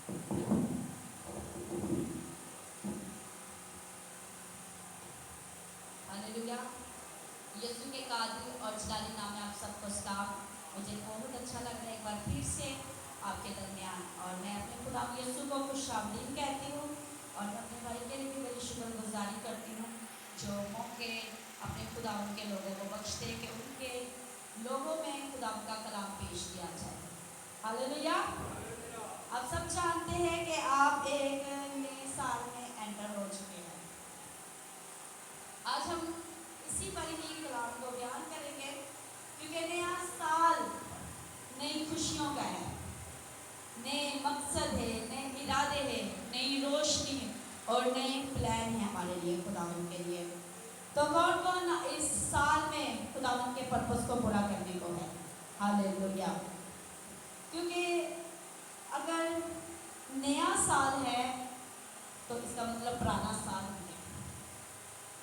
Hallelujah. यीशु के कादिर और जलाली नाम में आप सबको सलाम। मुझे बहुत अच्छा लग रहा है एक बार फिर से आपके दरमियान, और मैं अपने खुदा यीशु को खुशामदीद कहती हूँ, और मैं अपने भाई के लिए भी बड़ी शुक्रगुजारी करती हूँ जो मौके अपने खुदा के लोगों को बख्शते कि उनके लोगों में खुदा का कलाम पेश किया जाए। हालेलुया। आप सब जानते हैं कि आप एक नए साल में एंटर हो चुके हैं। आज हम इसी पर ही कलाम को बयान करेंगे, क्योंकि नया साल नई खुशियों का है, नए मकसद है, नए इरादे हैं, नई रोशनी और नए प्लान है हमारे लिए, खुदावन के लिए। तो कौन कौन इस साल में खुदावन के पर्पस को पूरा करने को है? हालेलुया। क्योंकि अगर नया साल है तो इसका मतलब पुराना साल है।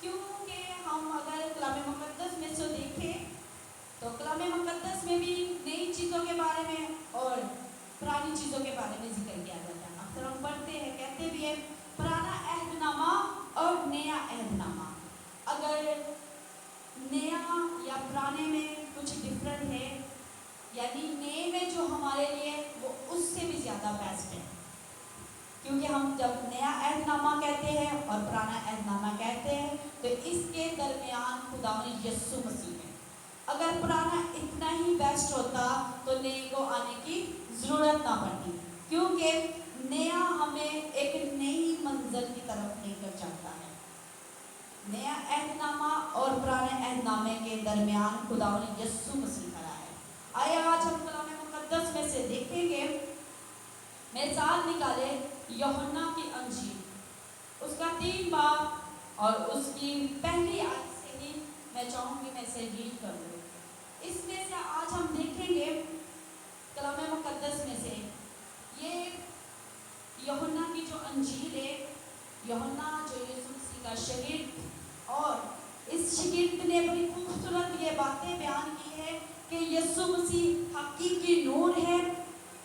क्योंकि हम अगर कलाम मुक़द्दस में से देखें तो कलाम मुक़द्दस में भी नई चीज़ों के बारे में और पुरानी चीज़ों के बारे में जिक्र किया जाता है। अक्सर हम पढ़ते हैं, कहते भी है पुराना अहदनामा और नया अहदनामा। अगर नया या पुराने में कुछ डिफरेंट है, यानी नए में जो हमारे लिए वो उससे भी ज़्यादा बेस्ट है। क्योंकि हम जब नया अहदनामा कहते हैं और पुराना अहदनामा कहते हैं तो इसके दरमियान खुदावंद यीशु मसीह है। अगर पुराना इतना ही बेस्ट होता तो नए को आने की ज़रूरत ना पड़ती, क्योंकि नया हमें एक नई मंजिल की तरफ लेकर जाता है। नया अहदनामा और पुराने अहदनामे के दरमियान खुदावंद यीशु मसीह खड़ा है। आइए आज हम कलाम मुक़द्दस में से देखेंगे। मेरे साथ निकाले यूहन्ना की अंजील, उसका 3 बाब और उसकी पहली आयत से ही मैं चाहूँगी मैं इसे रीड कर लूँ। इसमें से आज हम देखेंगे कलाम मुक़द्दस में से ये यूहन्ना की जो अंजील है, यूहन्ना जो यीशु मसीह का शागिर्द, और इस शागिर्द ने बड़ी खूबसूरत ये बातें बयान की है कि यीशु मसीह हकीकी नूर है,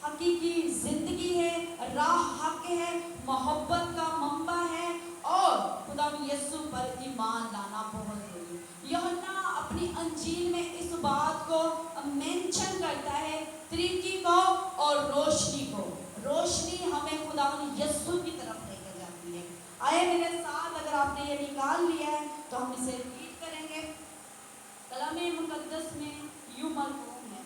हकीकी जिंदगी है, राह हक है, मोहब्बत का मंबा है, और खुदा यीशु पर ईमान लाना बहुत जरूरी है। यूहन्ना अपनी अंजील में इस बात को मेंशन करता है, तरीकी को और रोशनी को। रोशनी हमें खुदा यीशु की तरफ लेकर जाती है। आए मेरे साथ, अगर आपने ये निकाल लिया है तो हम इसे रीड करेंगे। कलाम मुक़द्दस में यूं मरकूम है,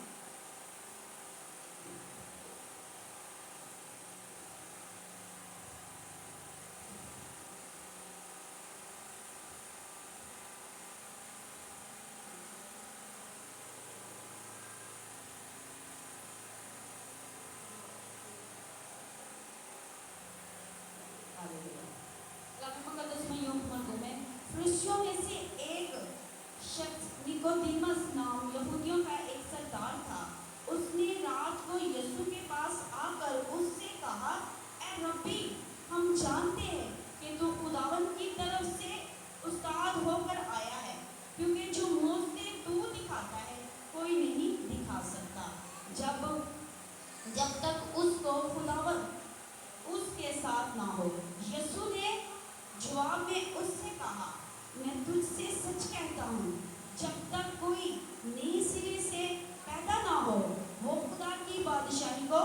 फरिश्तियों में से एक शख्स निकोदेमस नाम यहूदियों का एक सरदार था। उसने रात को यीशु के पास आकर उससे कहा, ऐ रब्बी, हम जानते हैं कि तू खुदावन की तरफ से उस्ताद होकर आया है, क्योंकि जो मोज़े तू दिखाता है कोई नहीं दिखा सकता जब तक उसको खुदावन उसके साथ ना हो। यीशु ने जवाब में उससे कहा, मैं तुझसे सच कहता हूँ, जब तक कोई नई सिरे से पैदा ना हो वो खुदा की बादशाही को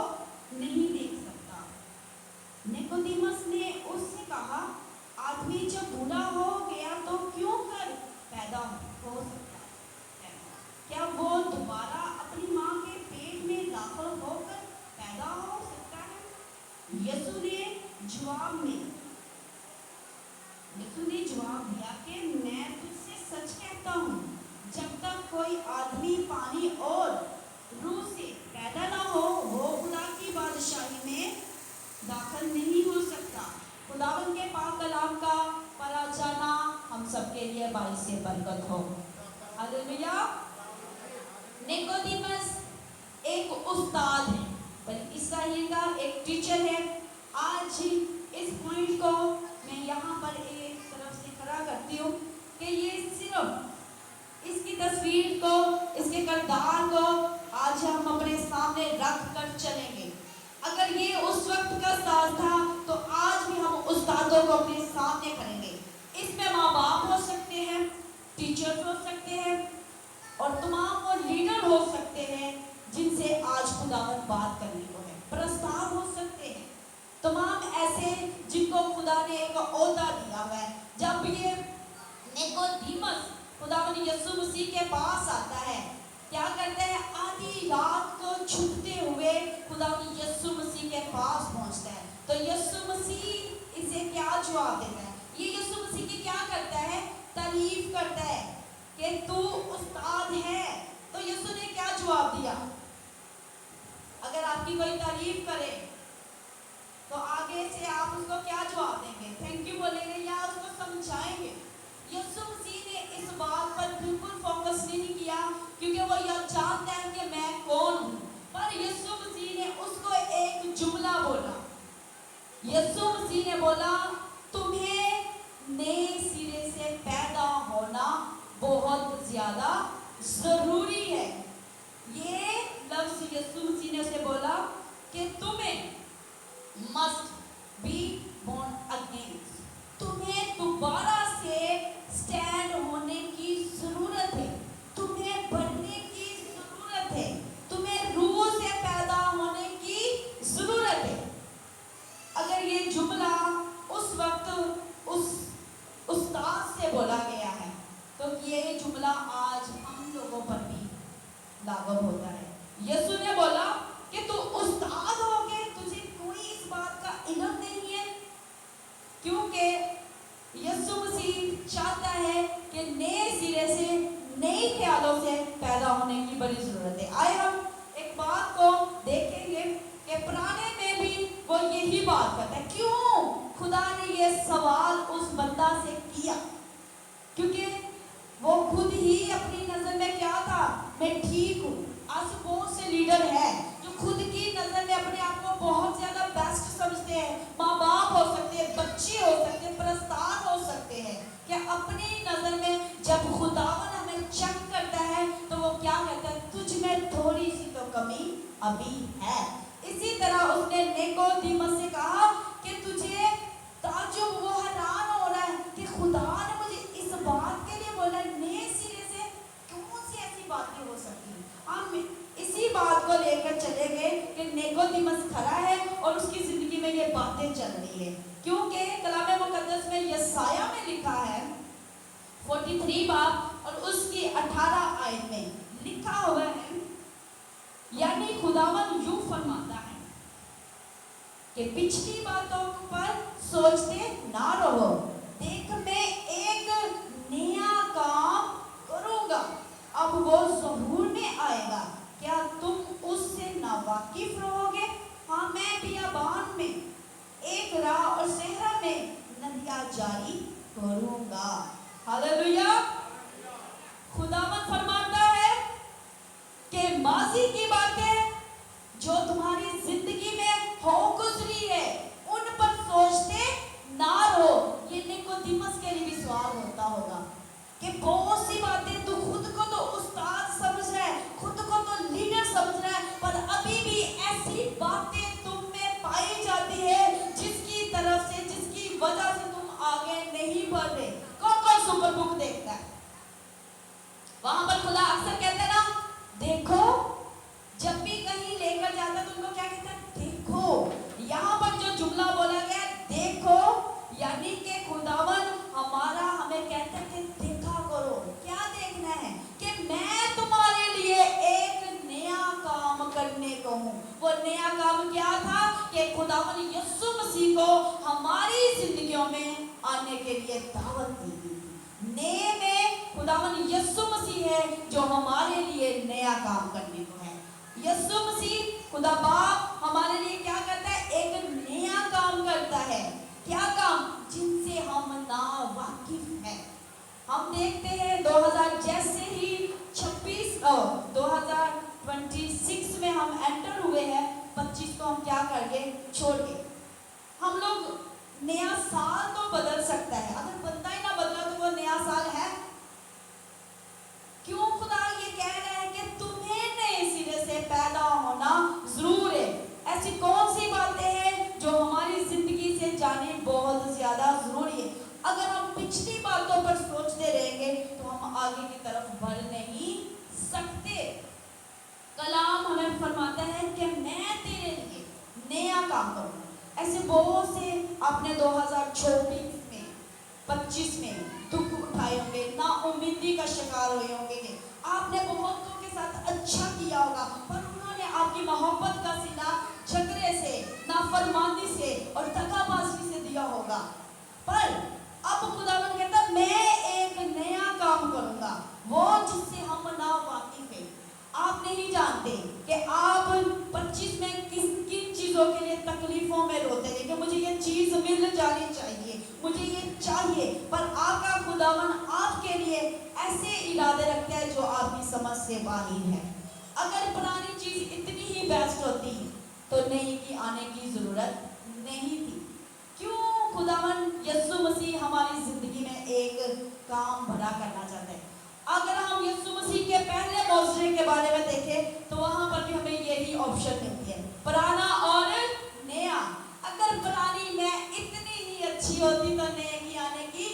नहीं देख सकता। निकोदेमस ने उससे कहा, आदमी जब बूढ़ा हो गया तो क्यों कर पैदा हो सकता है? क्या वो दोबारा अपनी माँ के पेट में दाखिल होकर पैदा हो सकता है? यीशु ने जवाब दिया कि मैं तुझसे सच कहता हूँ, जब तक कोई आदमी पानी और रूह से पैदा ना हो वो खुदा की बादशाही में दाखिल नहीं हो सकता। खुदावन के पाक कलाम का पढ़ा जाना हम सबके लिए बाइस से बरकत हो। हालेलुया। निकोदेमस एक उस्ताद है, बल्कि इसराइलिया एक टीचर है। आज इस पॉइंट को मैं यहाँ पर एक तरफ से खड़ा करती हूँ कि ये सिर्फ इसकी तस्वीर को, इसके किरदार को आज हम अपने सामने रख कर चलेंगे। अगर ये उस वक्त का टीचर्स हो सकते हैं और तमाम वो लीडर हो सकते हैं जिनसे आज खुदावन बात करने को है। प्रस्ताव हो सकते हैं, तमाम ऐसे जिनको खुदा ने एक ओहदा दिया हुआ है। जब ये निकोदेमुस खुदावन यीशु मसीह के पास आता है, क्या करते हैं, आधी रात को छुपते हुए खुदावन यीशु मसीह के पास पहुंचता है। तो यीशु मसीह इसे क्या जवाब देता है? ये यीशु मसीह की क्या करता है? तारीफ करता है कि तू उस्ताद है। तो यीशु ने क्या जवाब दिया? अगर आपकी कोई तारीफ करे तो आगे से आप उसको क्या जवाब देंगे? थैंक यू बोलेंगे या उसको समझाएंगे? यीशु मसीह ने इस बात पर बिल्कुल फोकस नहीं किया, क्योंकि वो यह जानता है कि मैं कौन हूँ। पर यीशु मसीह ने उसको एक जुमला बोला। यीशु मसीह ने बोला, तुम्हें नए सिरे से पैदा होना बहुत ज्यादा जरूरी है। ये लफ्ज यीशु मसीह ने उसे बोला कि तुम्हें मस्ट बी बोर्न अगेन, तुम्हें दोबारा से स्टैंड होने की जरूरत है, तुम्हें बढ़ने की जरूरत है, तुम्हें रूह से पैदा होने की जरूरत है। अगर ये जुमला उस वक्त उस उस्ताद से बोला गया है, तो ये जुमला आज हम लोगों पर भी लागू होता है। यीशु ने बोला कि तू उस्ताद हो गए, तुझे कोई इस बात का इल्म नहीं है, क्योंकि यीशु मसीह चाहता है कि नए सिरे से, नए ख्यालों से पैदा होने की बड़ी जरूरत है। आए हम एक बात को देखेंगे कि पुराने में भी वो यही बात करता है। क्यों खुदा ने ये सवाल उस बंदा से किया? क्योंकि वो खुद ही अपनी नजर में क्या था? मैं ठीक हूँ। आज बहुत से लीडर हैं जो खुद की नजर में अपने आप को बहुत ज्यादा बेस्ट समझते हैं। माँ बाप हो सकते हैं, बच्चे हो सकते हैं, प्रस्ताव हो सकते हैं, कि अपनी नजर में जब खुदावन हमें चेक करता है तो वो क्या कहता है? तुझ में थोड़ी सी तो कमी अभी है। इसी तरह उसने निकोदेमुस से कहा कि तुझे ताज्जुब, वो हैरान हो रहा है कि खुदा ने मुझे इस बात के लिए बोला, नए सिरे से कौन सी ऐसी बातें हो सकती हैं? हम इसी बात को लेकर चले गए कि निकोदेमुस खड़ा है और उसकी जिंदगी में ये बातें चल रही है, क्योंकि कलाम मुकद्दस में यसाया में लिखा है 43 बाब और उसकी 18 आयत में लिखा हुआ है, यानी खुदावन यूं फरमाता है कि पिछली बातों पर सोचते ना रहो, देख मैं एक नया काम करूंगा, अब वो ज़हूर में आएगा, क्या तुम उससे नावाकिफ रहोगे? हाँ, मैं बियाबान में एक राह और सहरा में नदियाँ जारी करूंगा। हालेलुया। खुदावन फरमाता है कि माजी की बातें जो तुम्हारी जिंदगी में हो गुजरी है, उन पर सोचते ना रहो। ये निकोदेमुस के लिए भी सवाल होता होगा कि बहुत सी बातें तू खुद को तो उस्ताद समझ रहा है, खुद को तो लीडर समझ रहा है, पर अभी भी ऐसी बातें तुम में पाई जाती है जिसकी तरफ से, जिसकी वजह से तुम आगे नहीं बढ़ रहे। कौन कौन सुपर बुक देखता है? वहां पर खुदा अक्सर कहते हैं ना, देखो, जब भी कहीं लेकर जाता तो उनको क्या कहता है? देखो। यहाँ पर जो जुमला बोला गया देखो, यानी कि खुदावन हमें कहता है कि देखा करो। क्या देखना है? कि मैं तुम्हारे लिए एक नया काम करने को हूँ। वो नया काम क्या था? कि खुदावन यीशु मसीह को हमारी जिंदगियों में आने के लिए दावत दी गई थी। नए में खुदावन यीशु मसीह है जो हमारे लिए नया काम करने को है। यीशु मसीह खुदा बाप हमारे लिए क्या करता है? एक नया काम करता है। क्या काम? जिनसे हम ना वाकिफ हैं। हम देखते हैं 2000 जैसे ही 2026 में हम एंटर हुए हैं, 25 को हम क्या करके छोड़ गए। हम लोग नया साल तो बदल सकता है, अगर बंदा ही ना बदला तो वो नया साल है? क्यों खुदा ये कह रहे हैं कि तुम्हें नए सिरे से पैदा होना जरूर है? ऐसी कौन सी बातें हैं जो हमारी जिंदगी से जाने बहुत ज्यादा जरूरी है? अगर हम पिछली बातों पर सोचते रहेंगे तो हम आगे की तरफ बढ़ नहीं सकते। कलाम हमें फरमाता है कि मैं तेरे लिए नया काम करूंगा। ऐसे बहुत से आपने 2024 में 25 में दुख उठाए होंगे, ना उम्मीदी का शिकार हुए होंगे। आपने बहुतों के साथ अच्छा किया होगा, पर उन्होंने आपकी मोहब्बत का सिला झगड़े से, नाफरमानी से और दगाबाजी से दिया होगा। पर अब खुदावंद कहता है मैं एक नया काम करूंगा, वो जिससे हम ना वाकिफ हैं। आप नहीं जानते कि आप 25 में किन किन चीजों के लिए तकलीफों में रोते थे कि मुझे ये चीज मिल जानी चाहिए, मुझे ये चाहिए, पर आपका खुदावन आपके लिए ऐसे इरादे रखता है जो आपकी समझ से बाहर है। अगर पुरानी चीज इतनी ही बेस्ट होती तो नई की आने की जरूरत नहीं थी। क्यों खुदावन यीशु मसीह हमारी जिंदगी में एक काम बड़ा करना चाहते हैं। अगर हम यीशु मसीह के पहले मौजूद के बारे में देखें तो वहां पर भी हमें यही ऑप्शन मिलती है, पुराना और नया। अगर पुरानी मैं इतनी ही अच्छी होती तो नए की आने की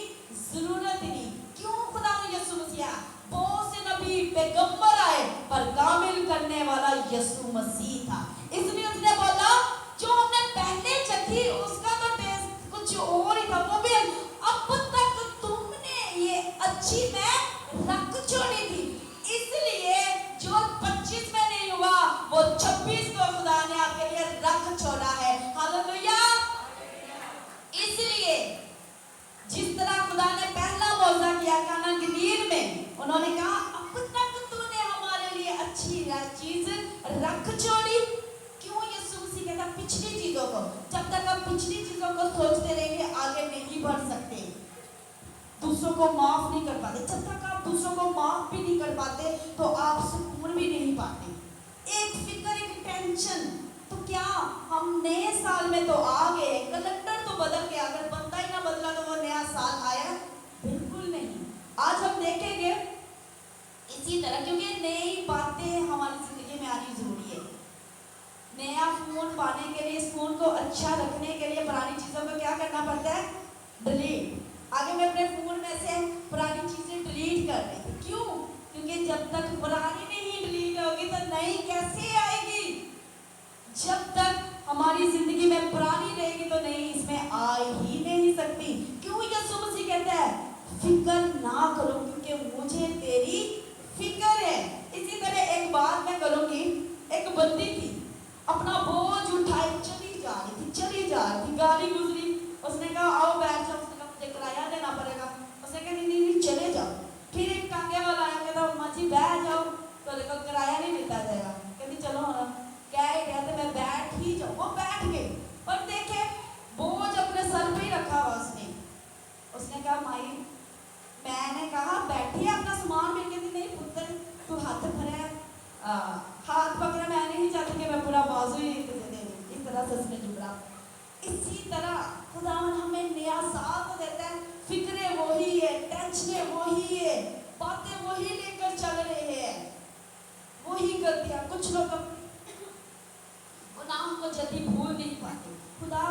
जरूरत नहीं। क्यों खुदा ने यीशु मसीह, बहुत से नबी पैगंबर आए पर कामिल करने वाला यीशु मसीह था। इसलिए उसने बोला जो हमने पहले चखी उसका तो टेस्ट कुछ और ही था, वो भी अब तक तुमने ये अच्छी मैं रख छोड़ी थी। इसलिए जो 25 में नहीं हुआ वो 26 को खुदा ने आपके लिए रख छोड़ा है। हालेलुया। इसलिए जिस तरह खुदा ने पहला मौजा किया काना गलील में, उन्होंने कहा अब तक तूने हमारे लिए अच्छी चीज रख छोड़ी। क्यों यीशु मसीह कहता पिछली चीजों को, जब तक आप पिछली चीजों को सोचते रहेंगे आगे नहीं बढ़ सकते, दूसरों को माफ नहीं कर पाते। जब तक आप दूसरों को माफ भी नहीं कर पाते तो आप सुकून भी नहीं पाते। एक फिक्र, एक टेंशन, तो क्या हम नए साल में तो आ गए, कैलेंडर तो बदल गया, अगर बंदा ही ना बदला तो वो नया साल आया? बिल्कुल नहीं। आज हम देखेंगे इसी तरह, क्योंकि नई बातें हमारी जिंदगी में आनी जरूरी है। नया फोन पाने के लिए, इस फोन को अच्छा रखने के लिए पुरानी चीजों को क्या करना पड़ता है? डिलीट। आगे मैं अपने फोन में से पुरानी चीजें डिलीट कर रही थी। क्यों? क्योंकि जब तक पुरानी नहीं डिलीट होगी तो नई कैसे आएगी? जब तक हमारी जिंदगी में पुरानी रहेगी तो नई इसमें आ ही नहीं सकती। क्यों यीशु मसीह कहता है फिक्र ना करो क्योंकि मुझे तेरी फिक्र है। इसी तरह एक बात मैं करूंगी, एक बंदी थी अपना बोझ उठाए चली जा रही थी, गाड़ी गुजरी, उसने कहा आओ बैठ जाओ, किराया देना पड़ेगा। उसने कहा नहीं चले जाओ। फिर एक टांगे वाला आया, कहता अम्मा जी बैठ जाओ, तो देखो किराया नहीं देता जाएगा। कहती चलो क्या ही कहते मैं बैठ ही जाऊँ। वो बैठ गई, पर देखे बोझ अपने सर पे ही रखा हुआ उसने कहा माई, मैंने कहा बैठिए अपना सामान मिल। कहती नहीं पुत्र तू हाथ भरा, हाथ पकड़ा, मैं नहीं चाहती कि मैं पूरा बाजू ही तुझे दे दूँ। इस तरह से उसने जुड़ा। इसी तरह खुदावन हमें नया साल तो देता है, फिक्रे वही है, टेंशन वही है, बातें वही लेकर चल रहे हैं, वही कर दिया। कुछ लोग गुनाह को जल्दी भूल नहीं पाते। खुदा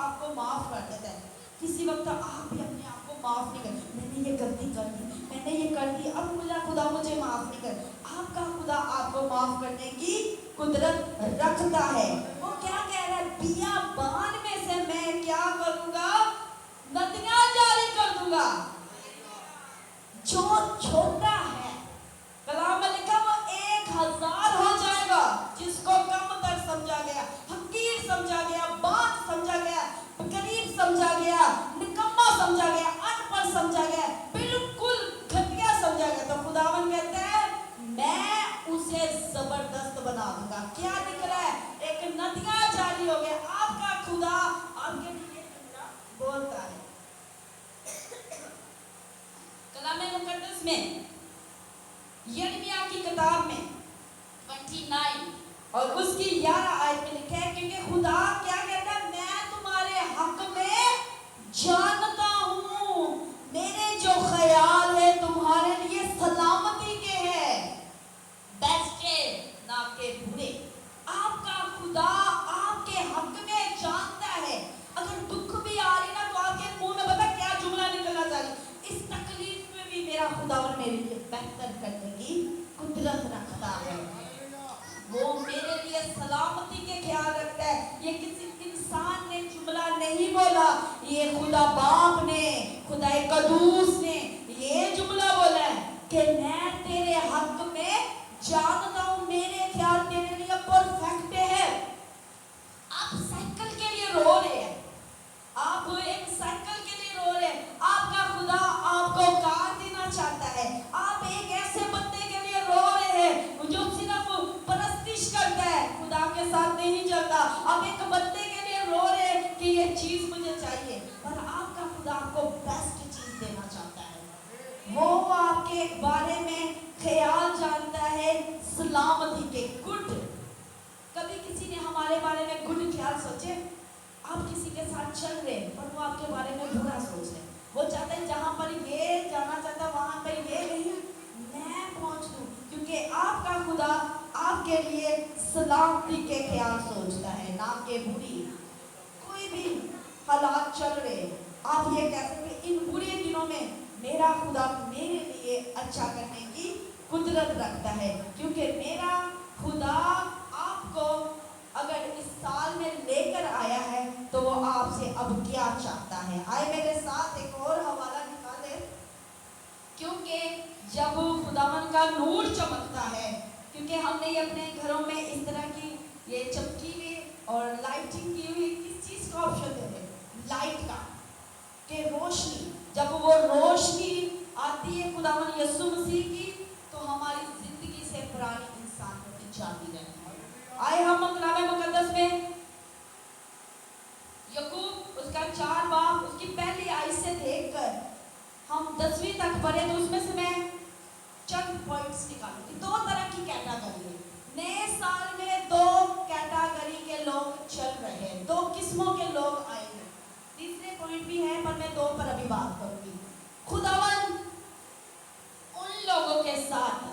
आपको माफ कर देता है। किसी वक्त आप भी अपने आप को माफ नहीं करते, मैंने ये गलती कर दी, मैंने ये कर दी, अब खुदा मुझे माफ नहीं कर। आपका खुदा आपको माफ करने की कुदरत रखता है। वो क्या कह रहा है? बियाबान में से मैं क्या करूंगा? नदियां जारी कर दूंगा। जो छोटा है कलाम में लिखा वो 1000 हो जाएगा। जिसको कम तर समझा गया, हकीर समझा गया, बात समझा गया, गरीब समझा गया, निकम्मा समझा गया, अनपढ़ समझा गया, बिल्कुल घटिया समझा गया, तो खुदावन कहते हैं मैं उसे जबरदस्त बना दूंगा। क्या दिख रहा है? एक नदियां जारी हो गया। आपका खुदा आपके लिए बोलता है। कलाम मुकद्दस में यिर्मयाह की किताब में 29 और उसकी 11 आयत में लिखा है क्योंकि खुदा क्या कहता है? मैं तुम्हारे हक में जानता हूँ, मेरे जो ख्याल है तुम्हारे लिए सलामती के हैं, बेस्ट के ना के बुरे। आपका खुदा आपके हक में जानता है। अगर दुख भी आ रही ना तो आपके मुंह में पता क्या जुमला निकलना चाहिए? इस तकलीफ में भी मेरा खुदावन मेरे लिए یہ کسی انسان نے جملہ نہیں بولا، یہ خدا باپ نے، خدا قدوس نے یہ جملہ بولا ہے کہ میں تیرے حق میں جانتا ہوں، میرے خیال تیرے لیے پرفیکٹ ہے۔ آپ سائیکل کے لیے رو رہے ہیں، آپ ایک سائیکل کے لیے رو رہے ہیں، آپ کا خدا آپ کو کار دینا چاہتا ہے۔ آپ ایک ایسے بندے کے لیے رو رہے ہیں جو صرف پرستش کرتا ہے، خدا کے ساتھ نہیں چلتا۔ آپ ایک بندے کے لیے رو رہے ہیں کہ یہ چیز مجھے چاہیے، پر آپ کا خدا آپ کو بیسٹ چیز دینا چاہتا ہے۔ وہ آپ کے بارے میں خیال جانتا ہے سلامتی کے، گڈ۔ کبھی کسی نے ہمارے بارے میں گڈ خیال سوچے؟ آپ کسی کے ساتھ چل رہے ہیں پر وہ آپ کے بارے میں برا سوچ رہے ہیں، وہ چاہتے ہیں جہاں پر یہ جانا چاہتا ہے وہاں پہ یہ نہیں میں پہنچ دوں، کیونکہ آپ کا خدا آپ کے لیے سلامتی کے خیال سوچتا ہے، نہ کہ بری۔ کوئی بھی حالات چل رہے، آپ یہ کہہ سکتے ہیں ان برے دنوں میں میرا خدا میرے لیے اچھا کرنے کی قدرت رکھتا ہے، کیونکہ میرا خدا آپ کو اگر اس سال میں لے کر آیا ہے تو وہ آپ سے اب کیا چاہتا ہے۔ آئے میرے ساتھ ایک اور حوالہ نکالے، کیونکہ جب خداوند کا نور چمکتا ہے، کیونکہ ہم نے اپنے گھروں میں اس طرح کی یہ چمکی ہوئی اور لائٹنگ کی ہوئی، کس چیز کا آپشن دے دیں؟ لائٹ کا، کہ روشنی، جب وہ روشنی آتی ہے خداوند یسوع مسیح کی تو ہماری زندگی سے پرانی انسان ہوتی جاتی رہتی ہے۔ آئے ہم کلام مقدس میں یعقوب اس کا 4 باب اس کی پہلی آیت سے دیکھ کر ہم 10ویں تک پڑھے تو اس میں سے میں چند پوائنٹس نکالوں گی۔ 2 طرح کی کیٹاگری ہے نئے سال میں، 2 کیٹاگری کے لوگ چل رہے ہیں، 2 قسموں کے لوگ آئے ہیں۔ تیسرے پوائنٹ بھی ہے پر میں 2 پر ابھی بات کروں گی۔ خداوند ان لوگوں کے ساتھ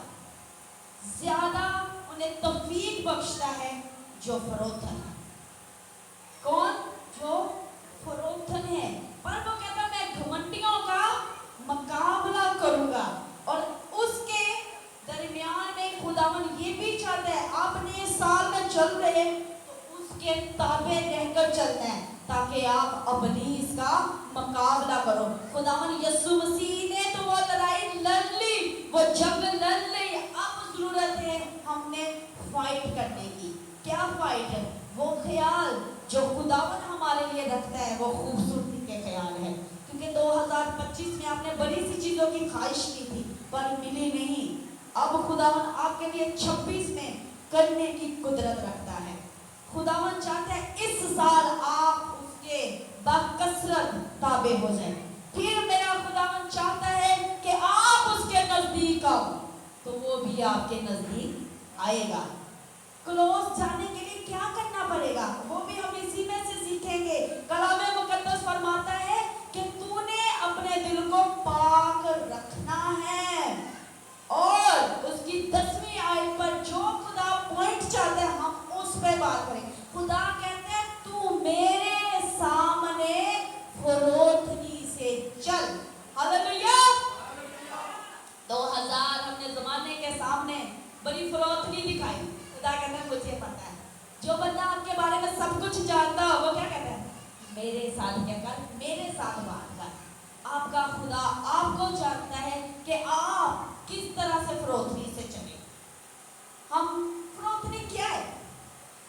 زیادہ انہیں توفیق بخشتا ہے جو فروتن ہے۔ کون؟ جو فروتن ہے۔ پر وہ کہتا ہے میں گھمنڈیوں کا مقابلہ کروں گا، اور اس کے درمیان میں خداوند یہ بھی چاہتا ہے آپ نئے سال میں چل رہے تو اس کے تابع رہ کر چلنا ہے تاکہ آپ ابلیس کا مقابلہ کرو۔ خداوند یسوع مسیح نے تو وہ لڑائی لڑ لی، وہ جنگ لڑ لی، اب ضرورت ہے ہم نے فائٹ کرنے کی۔ کیا فائٹ ہے؟ وہ خیال جو خداوند ہمارے لیے رکھتا ہے وہ خوبصورتی کے خیال ہے، کیونکہ 2025 میں آپ نے بڑی سی چیزوں کی خواہش کی تھی پر ملی نہیں، اب خداوند آپ کے لیے 26 میں کرنے کی قدرت رکھتا ہے۔ خداوند چاہتا ہے اس سال آپ اس کے باکثرت تابع ہو جائیں۔ پھر میرا خداوند چاہتا ہے کہ آپ اس کے نزدیک آؤ تو وہ بھی آپ کے نزدیک آئے گا۔ کلوز جانے کے لیے کیا کرنا پڑے گا وہ بھی ہم اسی میں سے سیکھیں گے۔ کلام مقدس فرماتا ہے کہ تو نے اپنے دل کو پاک رکھنا ہے، اور اس کی 10ویں آیت پر جو خدا پوائنٹ چاہتا ہے ہم اس پہ بات کریں۔ خدا کہتے ہیں تو میرے سامنے فروتنی سے چل۔ ہاللویا۔ 2000 ہم نے زمانے کے سامنے بڑی فروتنی دکھائی، خدا کہتا ہے مجھے پتا ہے۔ جو بندہ آپ کے بارے میں سب کچھ جانتا ہو وہ کیا کہتا ہے؟ میرے ساتھ کیا کر، میرے ساتھ بات کر۔ آپ کا خدا آپ کو جانتا ہے کہ آپ کس طرح سے فروتنی سے چلے۔ ہم فروتنی کیا ہے؟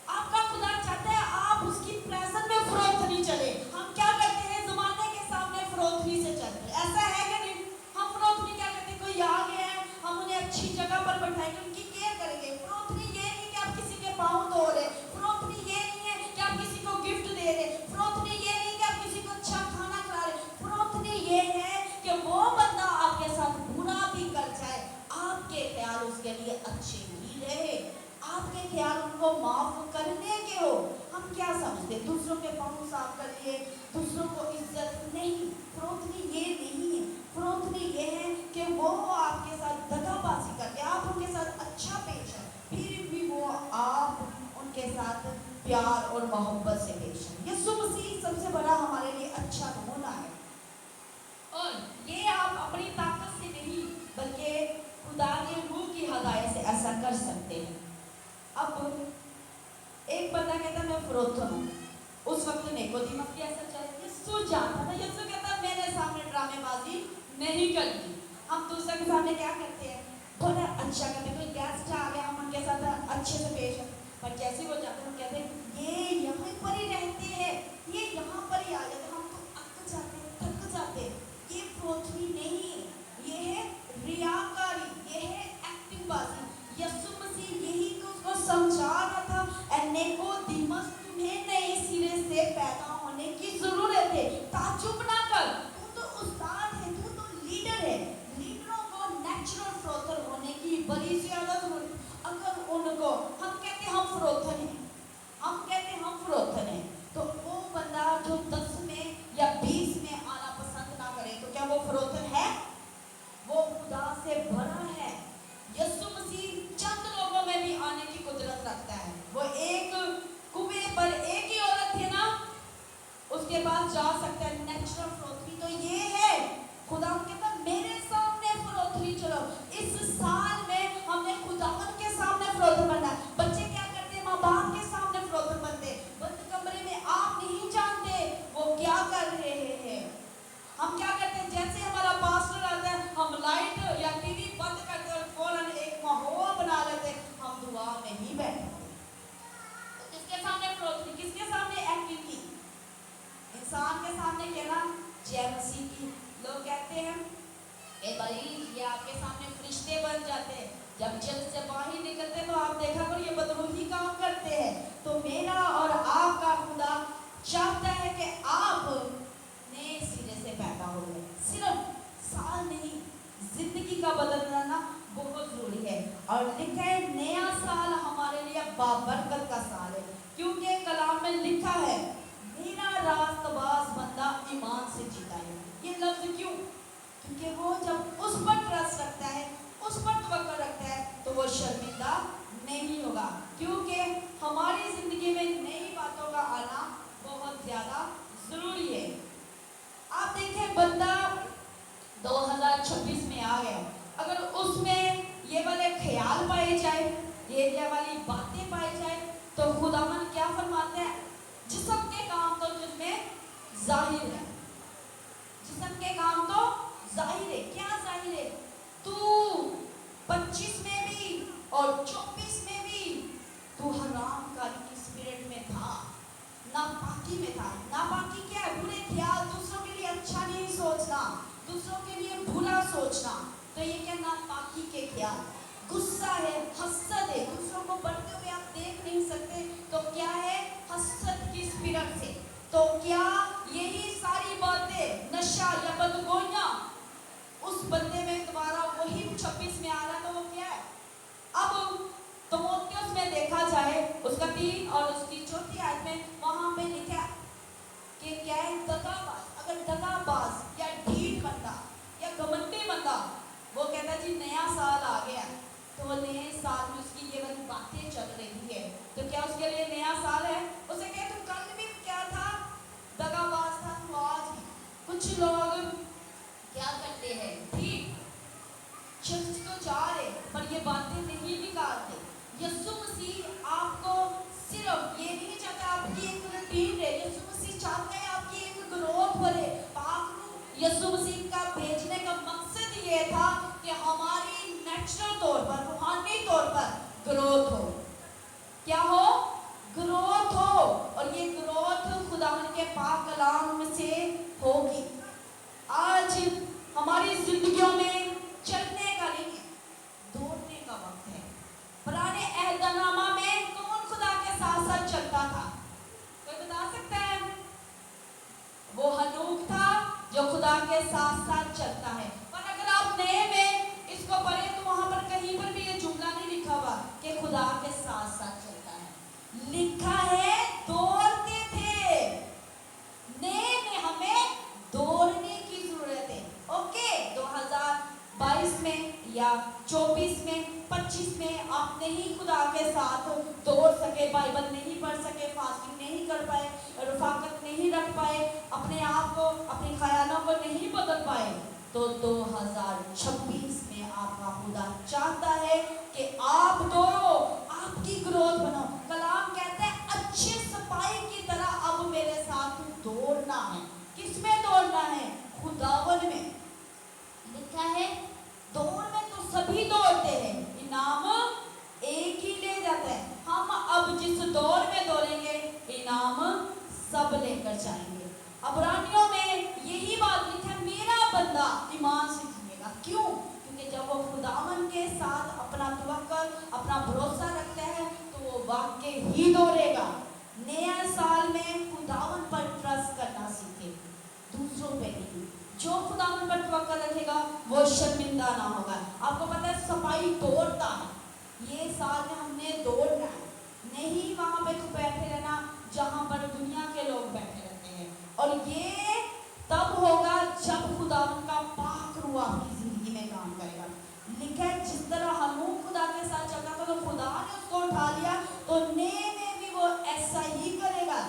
آپ کا خدا چاہتا ہے آپ اس کی پریزنس میں فروتنی چلے۔ ہم کیا کرتے ہیں؟ زمانے کے سامنے فروتنی سے چلتے ہیں، ایسا ہے کہ نہیں؟ ہم فروتنی کیا کرتے ہیں؟ کوئی آ گیا ہے ہم انہیں اچھی جگہ پر بٹھائیں گے، ان کی کیئر کریں گے۔ فروتنی یہ نہیں کہ آپ کسی کے پاؤں دھو رہے، فروتنی یہ نہیں ہے کہ آپ کسی کو گفٹ دے رہے، فروتنی یہ نہیں کہ آپ کسی کو اچھا کھانا کھلا رہے، فروتنی یہ ہے کہ وہ بندہ آپ کے ساتھ برا بھی کر جائے آپ کے خیال اس کے لیے اچھے ہی رہے، آپ کے خیال ان کو معاف کرنے کے ہو۔ ہم کیا سمجھتے دوسروں کے پاؤں صاف کر لیے دوسروں کو عزت نہیں، فروتنی یہ نہیں ہے۔ فروتنی یہ ہے کہ وہ آپ کے ساتھ دغا بازی کرتے، آپ ان کے ساتھ اچھا پیش ہے، پھر بھی وہ آپ ان کے ساتھ پیار اور محبت سے پیش ہے۔ یسوع مسیح سب سے بڑا ہمارے لیے اچھا نمونہ ہے، اور یہ آپ اپنی طاقت سے نہیں بلکہ خدا کے روح کی ہدایت سے ایسا کر سکتے ہیں۔ اب ایک بندہ کہتا ہے میں فروتنی उस वक्त निकोदेमुस की ऐसा चले, यीशु जानता था, यीशु कहता मेरे सामने ड्रामेबाजी नहीं करनी। हम दूसरे के सामने क्या करते हैं, बड़ा अच्छा करते हैं, कोई गेस्ट आ गया हम उनके साथ अच्छे से पेश आते, पर जैसे वो जाते हैं हम कहते हैं ये यहाँ पर ही रहते हैं, ये यहाँ पर ही आ जाते, हम तो अक जाते, थक जाते। ये पृथ्वी नहीं, ये है रियाकारी, ये है एक्टिंग बाजी। यीशु मसीह यही तो उसको समझा रहा था, ए निकोदेमुस तुम्हें नए सिरे से पैदा होने की जरूरत है, ताज्जुब ना कर, तू तो उस्ताद है, तू तो लीडर है, लीडरों को नेचुरल फ्रोथर होने की बड़ी ज्यादा जरूरत। अगर उनको हम कहते हम फ्रोथन हैं, हम कहते हम फ्रोथन हैं, तो वो बंदा जो 10 में या 20 में आना पसंद ना करे तो क्या वो फ्रोथन है? वो खुदा से भरा है। यीशु मसीह चंद लोगों में भी आने की कुदरत रखता है। वो एक कुएं पर एक ही औरत थी ना, उसके पास जा सकता है, नेचुरल फ्रोथरी तो ये है। खुदा कहता मेरे सामने फ्रोथरी चलो। इस साल में हमने खुदावन के सामने फ्रोथर बनना है। बच्चे क्या करते हैं, माँ बाप के सामने फ्रोथर बनते, बंद कमरे में आप नहीं जानते वो क्या कर रहे हैं। हम क्या करते हैं, जैसे हमारा पास्टर आता है हम लाइट या टीवी बंद करते हैं और फौरन एक माहौल बना लेते हैं, हम दुआ में ही बैठे। तो किसके सामने फ्रोथरी, किसके सामने एक्टिंग की? इंसान के सामने कहना जय मसीह की। लोग कहते हैं ए भाई ये आपके सामने फरिश्ते बन जाते हैं, जब जेल से बाहर निकलते हैं तो आप देखा करो ये बदरूही काम करते हैं। तो मेरा और आपका खुदा चाहता है कि आप नए सिरे से पैदा हो गए। सिर्फ साल नहीं, जिंदगी का बदलना ना बहुत जरूरी है। और लिखा है नया साल हमारे लिए बाबरकत का साल है, क्योंकि कलाम में लिखा है मेरा रास्तबाज बंदा ईमान से जीता है। ये लफ्ज क्यों? क्योंकि वो जब उस पर ट्रस्ट रखता है, उस पर तवक्कुल रखता है, तो वो शर्मिंदा नहीं होगा। क्योंकि हमारी जिंदगी में नई बातों का आना बहुत ज्यादा जरूरी है। आप देखें बंदा 2026 में आ गया, अगर उसमें ये वाले ख्याल पाए जाए, ये वाली बातें पाई जाए, तो खुदावन क्या फरमाते हैं, जिस्म के काम तो तुझमें जाहिर है। जिस्म के काम तो जाहिर है। क्या जाहिर है? तू 25 में भी और 24 में भी तू हरामकारी की स्पिरिट में था, नापाकी में था। नापाकी क्या है? बुरे ख्याल, दूसरों के लिए अच्छा नहीं सोचना, दूसरों के लिए बुरा सोचना। तो ये क्या नापाकी के ख्याल, गुस्सा है, हसद है, दूसरों को बढ़ते हुए आप देख नहीं सकते, तो क्या है? हसद की स्पिरिट से। तो क्या यही सारी बातें, नशा या बदगोइयां उस बंदे में दोबारा वही 26 में आ रहा, तो वो क्या है? अब तीमुथियुस में देखा जाए उसका 3 और उसकी 4 आयत में वहां पे लिखा कि क्या है, दगाबाज। अगर दगाबाज या ढीठ बंदा या घमंडी बंदा वो कहता जी नया साल आ गया, तो वो नए साल में उसकी ये वाली बातें चल रही है, तो क्या उसके लिए नया साल है? उसे कहे तू कल भी क्या था, दगाबाज था, तू आज भी। कुछ लोग क्या करते हैं, ठीक चर्च तो जा रहे पर ये बातें नहीं निकालते। यीशु मसीह आपको सिर्फ ये नहीं चाहता आपकी एक रूटीन रहे, यीशु मसीह चाहता है आपकी एक ग्रोथ बढ़े। यीशु मसीह का भेजने का मकसद ये था कि हमारी नेचुरल तौर पर, रूहानी तौर पर ग्रोथ हो। क्या हो? ग्रोथ हो। और ये ग्रोथ खुदावन के पाक कलाम में से होगी। आज हमारी जिंदगियों में चलने का नहीं है, दौड़ने का वक्त है। पुराने अहदनामा में कौन खुदा के साथ साथ चलता था? कोई बता सकता है? वो हनूक था जो खुदा के साथ साथ चलता है। पर अगर आप नए में इसको पढ़े तो वहां पर कहीं पर भी ये जुमला नहीं लिखा हुआ कि खुदा के साथ साथ चलता है। लिखा है दौड़ते थे। नए में हमें दौड़ने की जरूरत है। ओके, 2022 में या 24 में 25 में आप नहीं खुदा के साथ दौड़ सके, बाइबल नहीं पढ़ सके, फास्टिंग नहीं कर पाए, रफाकत नहीं रख पाए, अपने आप को, अपने ख्यालों को नहीं बदल पाए, तो 2026 में आपका खुदा चाहता है कि आप दौड़ो, आपकी ग्रोथ बनो। कलाम कहता है अच्छे सिपाही दौड़ना है। किस में दौड़ना है? खुदावन में। लिखा है दौड़ में तो सभी दौड़ते हैं, इनाम एक ही ले जाता है। हम अब जिस दौड़ में दौड़ेंगे इनाम सब लेकर जाएंगे। अबरानियों में यही बात लिखा है, मेरा बंदा ईमान से जिएगा। क्यों? क्योंकि जब वो खुदावन के साथ अपना तवक्कुल, अपना भरोसा रखता है तो वो वाकई ही दौड़ेगा। नया साल में खुदावन पर ट्रस्ट करना सीखे, दूसरों पे नहीं। जो खुदावन पर तवक्कुल रखेगा वो शर्मिंदा ना होगा। आपको पता है सफाई दौड़ता है, ये साल में हमने दौड़ना है, नहीं वहां पे बैठे रहना जहां पर दुनिया के लोग बैठे रहते हैं। और ये तब होगा जब खुदावन का पाक रूह आपकी जिंदगी में काम करेगा। लिखा है जिस तरह हनूक खुदा के साथ चलता था तो खुदा ने उसको उठा लिया, तो नए में भी वो ऐसा ही करेगा।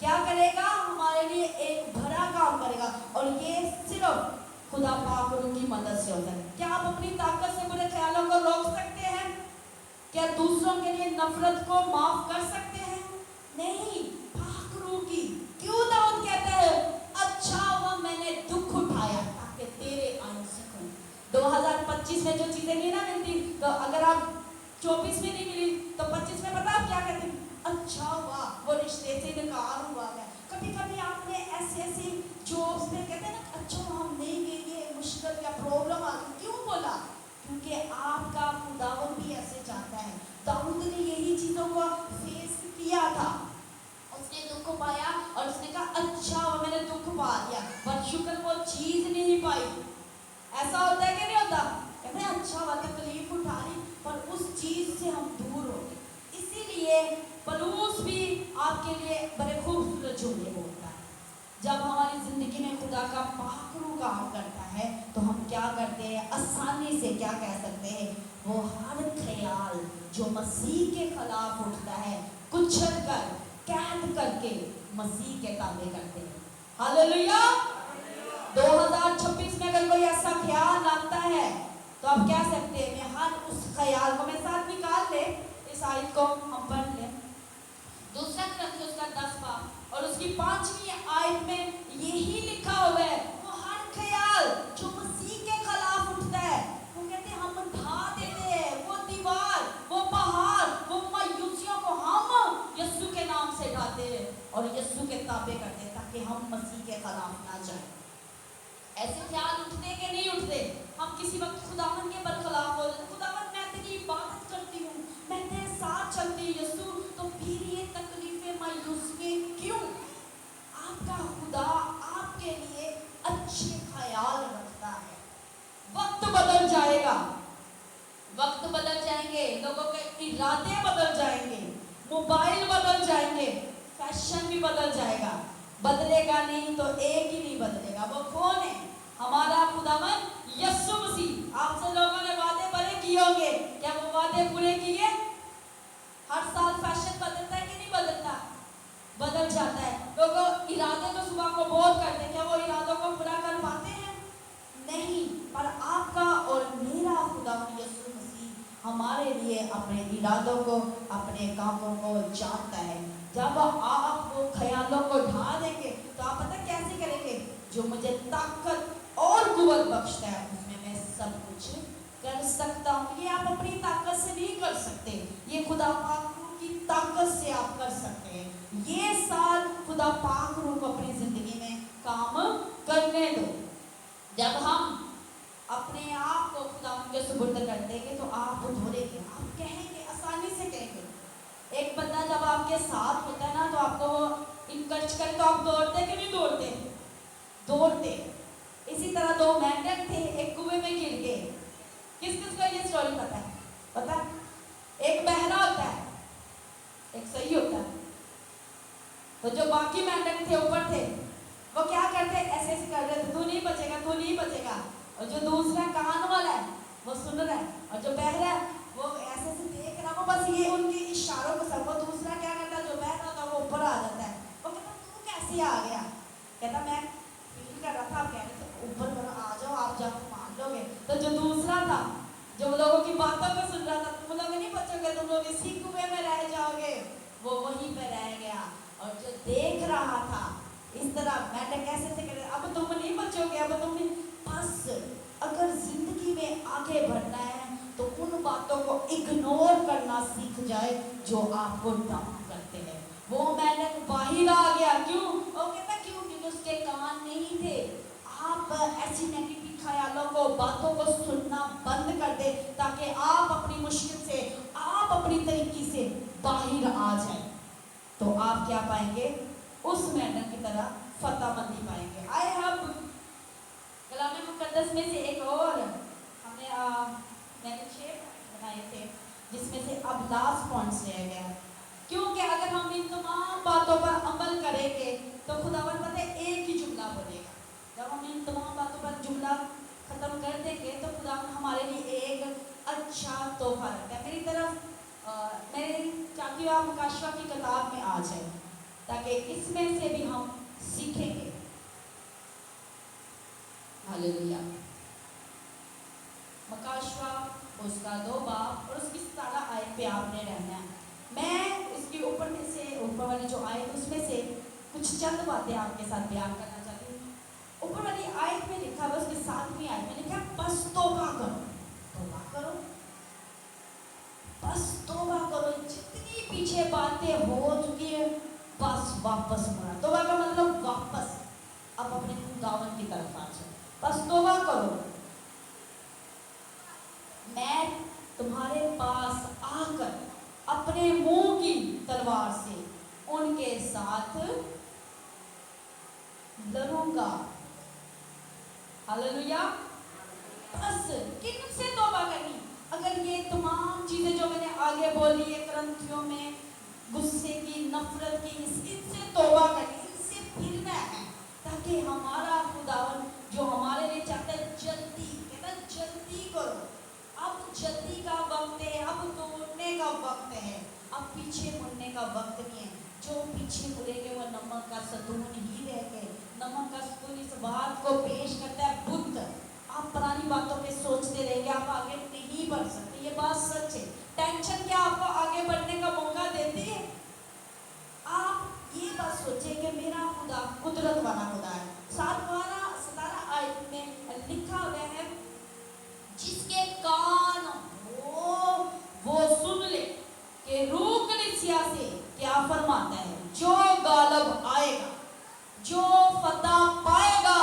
क्या करेगा? हमारे लिए एक बड़ा काम करेगा। और ये सिर्फ खुदा पाक रूह की मदद से होता है। क्या आप अपनी ताकत से बुरे ख्यालों को रोक सकते हैं? क्या दूसरों के लिए नफरत को माफ कर सकते हैं? नहीं, पाक रूह की। क्यों दाऊद कहता है अच्छा हुआ मैंने दुख उठाया ताकि तेरे आने सकूं। 2025 में जो चीजें नहीं ना मिलती, तो अगर आप 24 में नहीं मिली तो 25 में पता आप क्या कहते हैं? अच्छा हुआ वो रिश्ते से इनकार हुआ है। कभी कभी आपने ऐसी जॉब्स में कहते हैं ना अच्छा हम नहीं गए, ये मुश्किल या प्रॉब्लम आ गई। क्यों बोला? क्योंकि आपका खुदावन भी ऐसे चाहता है। दाऊद ने यही चीजों को फेस किया था, उसने दुख पाया और उसने कहा अच्छा हुआ मैंने दुख पा लिया, पर शुक्र वो चीज नहीं पाई। ऐसा होता है कि नहीं होता? कहते हैं अच्छा हुआ तकलीफ उठा ली पर उस चीज से हम दूर हो गए। इसीलिए पलूस भी आपके लिए बड़े खूबसूरत जुमले बोलता है। जब हमारी जिंदगी में खुदा का पाक रूह काम करता है तो हम क्या करते हैं? आसानी से क्या कह सकते हैं? वो हर ख्याल जो मसीह के खिलाफ उठता है कुचल कर कैद करके मसीह के ताबे करते हैं। हालेलुया। 2026 में अगर कोई ऐसा ख्याल आता है तो आप कह सकते हैं मैं हर उस ख्याल को, मेरे साथ निकाल ले इस आयत को हम पढ़ लें। दूसरा ग्रंथ उसका 10 बाब और उसकी 5वीं आयत में यही लिखा हुआ है, वो हर ख्याल जो मसीह के खिलाफ उठता है वो कहते हैं हम ढा देते हैं, वो दीवार, वो पहाड़, वो मायूसियों को हम यीशु के नाम से ढाते हैं और यीशु के ताबे करते हैं ताकि हम मसीह के खिलाफ ना जाए। ऐसे ख्याल उठते कि नहीं उठते? हम किसी वक्त खुदावन के बरखिलाफ हो जाते, खुदावन मैं तेरी इबादत करती हूँ, मैं तेरे साथ चलती हूँ यीशु, तो फिर ये तकलीफें मायूसियां क्यों? आपका खुदा आपके लिए अच्छे ख्याल रखता है। वक्त बदल जाएगा, वक्त बदल जाएंगे, लोगों के इरादे बदल जाएंगे, मोबाइल बदल जाएंगे, फैशन भी बदल जाएगा। बदलेगा नहीं तो एक ही नहीं बदलेगा, वो कौन है? हमारा खुदावन यीशु मसीह। आपसे लोगों ने वादे बड़े किए होंगे, क्या वो वादे पूरे किए? हर साल फैशन बदलता है कि नहीं बदलता? बदल जाता है। लोगों इरादे तो सुबह को बहुत करते हैं, क्या वो इरादों को पूरा कर पाते हैं? नहीं। पर आपका और मेरा खुदावन यीशु मसीह हमारे लिए अपने इरादों को, अपने कामों को जानता है। जब आप वो ख्यालों को ढा देंगे तो आप पता कैसे करेंगे? जो मुझे ताकत और कुव्वत बख्शता है उसमें मैं सब कुछ कर सकता हूँ। ये आप अपनी ताकत से नहीं कर सकते, ये खुदा पाक रूह की ताकत से आप कर सकते हैं। ये साल खुदा पाक रूह को अपनी जिंदगी में काम करने दो। जब हम अपने आप को खुदा के सुपुर्द कर देंगे तो आप धोरेंगे, आप कहेंगे, आसानी से कहेंगे। एक बंदा जब आपके साथ होता है ना तो आपको वो इनकरेज करे तो आप दौड़ते कि नहीं दौड़ते? दौड़ते। इसी तरह 2 मेंढक थे, एक कुएं में गिर गए। किस किस को ये स्टोरी पता है? पता? एक बहरा होता है, एक सही होता है। तो जो बाकी मेंढक थे ऊपर थे वो क्या करते? ऐसे ऐसे कर रहे थे, तू नहीं बचेगा, तू नहीं बचेगा। और जो दूसरा कान वाला है वो सुन रहा है और जो बहरा है वो ऐसे ऐसे देख रहा, वो बस ये उनके इशारों को सब। वो दूसरा क्या करता है? जो बहरा होता है वो ऊपर आ जाता है। वो कहता तू कैसे आ गया? कहता मैं फील कर रहा था, आप कह रहे थे ऊपर करो, आ जाओ, आप जाओ मान लोगे। तो जो दूसरा था जो लोगों की बातों को सुन रहा था, तुम लोग नहीं बचोगे, तुम लोग इसी कुएं में रह जाओगे, वो वहीं पे रह गया। और जो देख रहा था اس طرح میڈک کیسے سے کرے اب تم نہیں بچو گے, اب تم نہیں. بس اگر زندگی میں آگے بڑھنا ہے تو ان باتوں کو اگنور کرنا سیکھ جائے جو آپ کو ڈاؤن کرتے ہیں. وہ میڈک باہر آ گیا, کیوں؟ وہ کہتا کیوں؟ کیونکہ اس کے کان نہیں تھے. آپ ایسی نیگیٹو خیالوں کو, باتوں کو سننا بند کر دیں تاکہ آپ اپنی مشکل سے, آپ اپنی طریقے سے باہر آ جائیں, تو آپ کیا پائیں گے؟ اس میڈک کی طرح فتح مندی پائیں گے. آئی ہیو کلام مقدس میں سے ایک اور ہم نے شیپ بنائے تھے جس میں سے اب لاسٹ پوائنٹس لیا گیا, کیونکہ اگر ہم ان تمام باتوں پر عمل کریں گے تو خداوند پتہ ہے ایک ہی جملہ بولے گا. جب ہم ان تمام باتوں پر جملہ ختم کر دیں گے تو خداوند ہمارے لیے ایک اچھا تحفہ رکھتا ہے. میری طرف میں چاہتی ہوں آپ مکاشفہ کی کتاب میں آ جائیں تاکہ اس میں سے بھی ہم سیکھیں گے. ہاللیلویا. مکاشفہ اس کا 2 باب اور اس کی 17 آیت پہ آپ نے رہنا ہے. میں اس کے اوپر میں سے, اوپر والی جو آیت اس میں سے کچھ چند باتیں آپ کے ساتھ بیان کرنا چاہتی ہوں. اوپر والی آیت میں لکھا ہے, اس کی 7ویں آیت میں لکھا ہے بس توبہ کرو. توبہ کرو, بس توبہ کرو. جتنی پیچھے باتیں ہو چکی ہیں بس واپس مڑا. توبہ کا مطلب واپس اب اپنے خداوند کی طرف آ جاؤ. بس توبہ کرو. میں تمہارے پاس آ کر اپنے منہ کی تلوار سے ان کے ساتھ لڑوں گا. ہاللیلویا. بس کن سے توبہ کرنی؟ اگر یہ تمام چیزیں جو میں نے آگے بولی ہے کرنتھیوں میں, غصے کی, نفرت کی, ان سے توبہ کرنی, ان سے پھرنا ہے تاکہ ہمارا خداوند جو ہمارے لیے چاہتا ہے جلدی, کہتا ہے جلدی کرو. اب جلدی کا وقت ہے, اب دوڑنے کا وقت ہے, اب پیچھے مڑنے کا وقت نہیں ہے. جو پیچھے مڑے گے وہ نمک کا ستون ہی رہ گئے. نمک کا ستون اس بات کو پیش کرتا ہے بدھ. آپ پرانی باتوں پہ سوچتے رہیں گے, آپ آگے نہیں بڑھ سکتے. یہ بات سچ ہے. ٹینشن کیا آپ کو آگے بڑھنے کا موقع دیتی ہے؟ آپ یہ بات سوچیں کہ میرا خدا قدرت والا خدا ہے. 17 آیت میں لکھا ہوا ہے جس کے کان ہو وہ سن لے کہ روح کلیسیا سے کیا فرماتا ہے. جو غالب آئے گا, جو فتح پائے گا,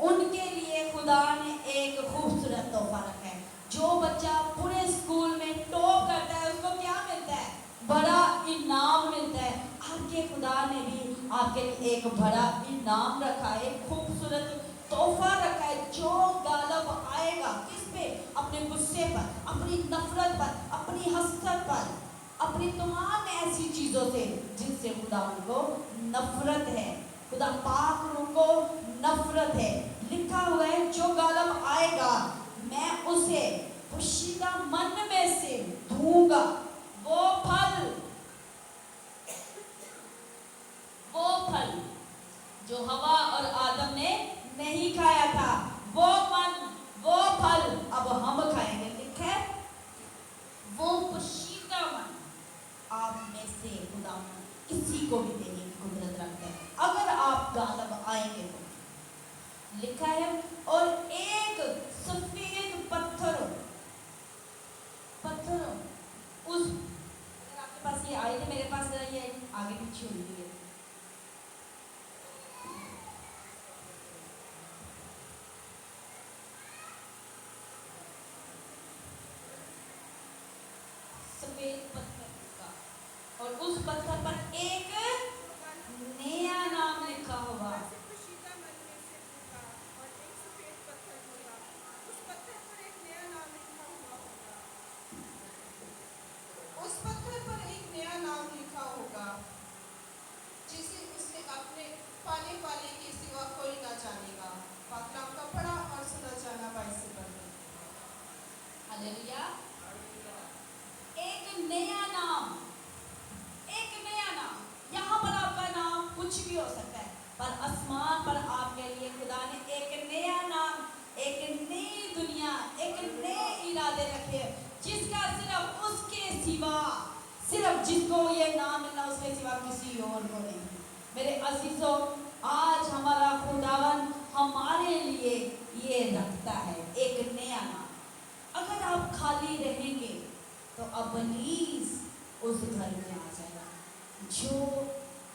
ان کے لیے خدا نے ایک خوبصورت تحفہ رکھا ہے. جو بچہ پورے اسکول میں ٹاپ کرتا ہے اس کو کیا ملتا ہے؟ بڑا انعام ملتا ہے. آپ کے خدا نے بھی آپ کے لیے ایک بڑا انعام رکھا ہے, ایک خوبصورت تحفہ رکھا ہے. جو غالب آئے گا کس پہ؟ اپنے غصے پر, اپنی نفرت پر, اپنی حسد پر, اپنی تمام ایسی چیزوں سے جن سے خدا ان کو نفرت ہے. خدا پاک ان کو نفرت ہے. لکھا ہوا ہے جو غالب آئے گا میں اسے پوشیدہ من میں سے دوں گا. وہ پھل جو ہوا اور آدم نے نہیں کھایا تھا, وہ پھل اب ہم کھائیں گے. لکھا ہے وہ پوشیدہ من آپ میں سے خدا کسی کو بھی دینے کی قدرت رکھتا ہے اگر آپ غالب آئیں گے تو. لکھا ہے اور ایک سفید پتھر اس, اگر آپ کے پاس یہ آئے تھے, میرے پاس یہ آگے پیچھے ہوئی ہے. سفید پتھر کا, اور اس پتھر پر ایک نیا نام لکھا ہوا. اس پتھر پر ایک نیا نام لکھا ہوگا جسے اس نے اپنے پالے کے سوا کوئی نہ جانے گا. پاک کلام کا پڑھا اور سنا جانا باعث برکت. ہاللیلویا. ایک نیا نام, ایک نیا نام. یہاں پر آپ کا نام کچھ بھی ہو سکتا ہے, پر آسمان پر آپ کے لیے خدا نے ایک نیا نام, ایک نئی دنیا, ایک نئے ارادے رکھے جس کا صرف اس کے سوا, صرف جس کو یہ نام ملنا اس کے سوا کسی اور کو نہیں. میرے عزیزوں, रखता है, एक नया नाम। अगर आप खाली रहेंगे तो इब्लीस उस घर में आ जाएगा। जो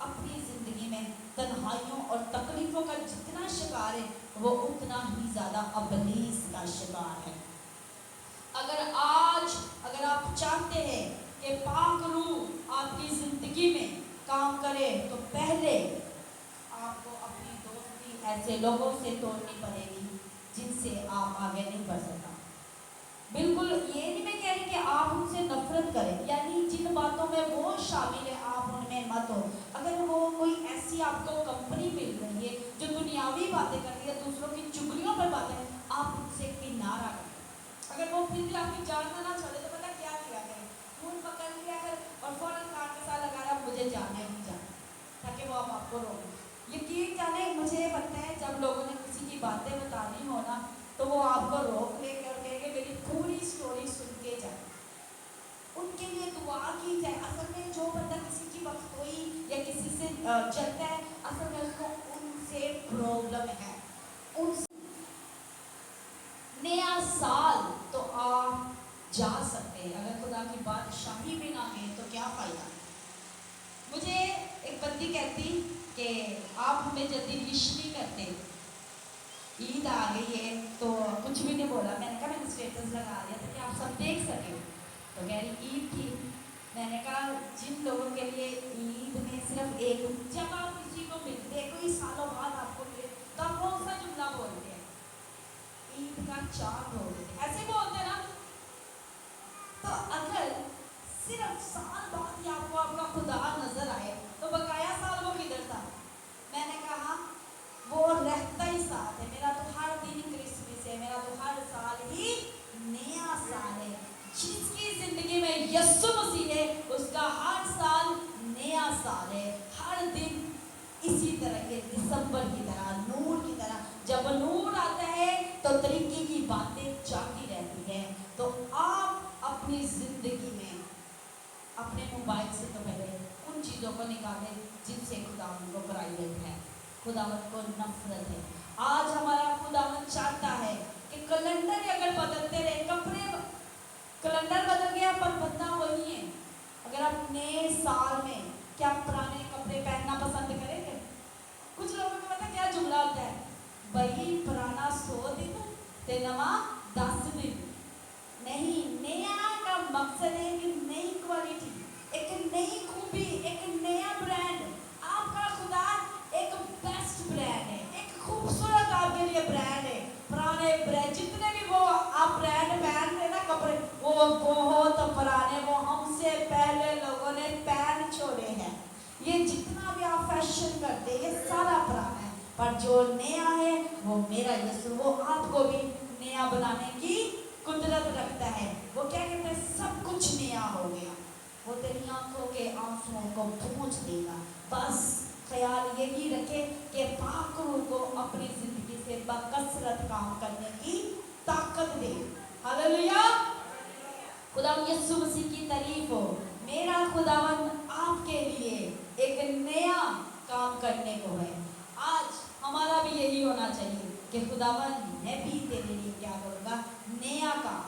अपनी जिंदगी में तन्हाइयों और तकलीफों का जितना शिकार है, वो उतना ही ज्यादा इब्लीस का शिकार है। अगर आप चाहते हैं कि पाक रूह आपकी जिंदगी में काम करे, तो पहले आपको अपनी दोस्ती ऐसे लोगों से तोड़नी पड़ेगी जिनसे आप आगे नहीं बढ़ सकता। बिल्कुल ये नहीं मैं कह रही कि आप उनसे नफरत करें, यानी जिन बातों में वो शामिल है आप उनमें मत हो। अगर वो कोई ऐसी आपको कंपनी मिल रही है जो दुनियावी बातें कर रही है, दूसरों की चुगलियों पर बातें, आप उनसे किनारा करें। अगर वो फिर भी आपकी जान ना छोड़े तो पता क्या किया करें, फोन पकड़ लिया कर और फौरन कान के साथ लगाया मुझे जाना ही जाना, ताकि वो आपको रोके। यकीन जाने मुझे पता है जब लोगों ने किसी की बातें बतानी हो ना, तो वो आपको रोक लेके और कहेंगे मेरी पूरी स्टोरी सुन के जाए, उनके लिए दुआ की जाए। असल में जो बंदा किसी की बख्तोई या किसी से जलता है, असल में उसको उनसे प्रॉब्लम है। उनसे नया साल तो आप जा सकते हैं, अगर खुदा की बादशाही में ना गए तो क्या फायदा। मुझे एक बंदी कहती कि आप हमें जल्दी विश नहीं करते, ईद आ गई है तो कुछ भी नहीं बोला। मैंने कहा मैंने स्टेटस लगा दिया था कि आप सब देख सके, तो कह रही ईद थी। मैंने कहा जिन लोगों के लिए ईद में सिर्फ एक, जब आप किसी को मिलते हैं कोई सालों बाद आपको मिले तो आप कौन सा जुमला बोलते हैं, ईद का चांद हो गए ऐसे बोलते ना। तो अगर सिर्फ साल बाद ही आपको आपका खुदा नजर आए तो बकाया साल वो किधर था। मैंने कहा वो रहता ही साथ है, मेरा तो हर दिन क्रिसमस है, मेरा तो हर साल ही नया साल है। जिसकी जिंदगी में यीशु मसीह है उसका हर साल नया साल है। हर दिन इसी तरह ये दिसंबर की तरह, नूर की तरह, जब नूर आता है तो तरीके की बातें जाती रहती है। तो आप अपनी जिंदगी में अपने मोबाइल से तो पहले उन चीज़ों को निकालें जिनसे खुदावंद को प्राइवेट है, खुदावंद को नफरत है। आज हमारा खुदावंद चाहता है कि कैलेंडर अगर बदलते रहे, कपड़े कैलेंडर बदल गया पर बंदा वही है। अगर आप नए साल में क्या पुराने कपड़े पहनना पसंद करेंगे? कुछ लोगों को पता क्या जुमला होता है, भाई पुराना 100 दिन ते नवा 10 दिन। नहीं, नया का मकसद है कि नई क्वालिटी, एक नई खूबी, एक नया ब्रांड। आपका खुदा एक बेस्ट ब्रांड है, एक खूबसूरत आपके लिए ब्रांड है। पुराने ब्रांड जितने भी वो आप ब्रांड पहन रहे ना कपड़े, वो बहुत पुराने, वो हमसे पहले लोगों ने पहन छोड़े हैं। ये जितना भी आप फैशन करते हैं ये सारा पुराना है, पर जो नया है वो मेरा यीशु, वो आपको भी नया बनाने की कुदरत रखता है। वो क्या कहते हैं, सब कुछ नया हो गया, वो तेरी आंखों के आंसुओं को पोंछ देगा। बस ख्याल यही रखे कि पाक रूह को अपनी जिंदगी से बकसरत काम करने की ताकत दे। हालेलुया, खुदा यीशु मसीह की तारीफ हो। मेरा खुदावन आपके लिए एक नया काम करने को है। आज हमारा भी यही होना चाहिए कि खुदावन मैं भी तेरे लिए क्या करूँगा, नया काम।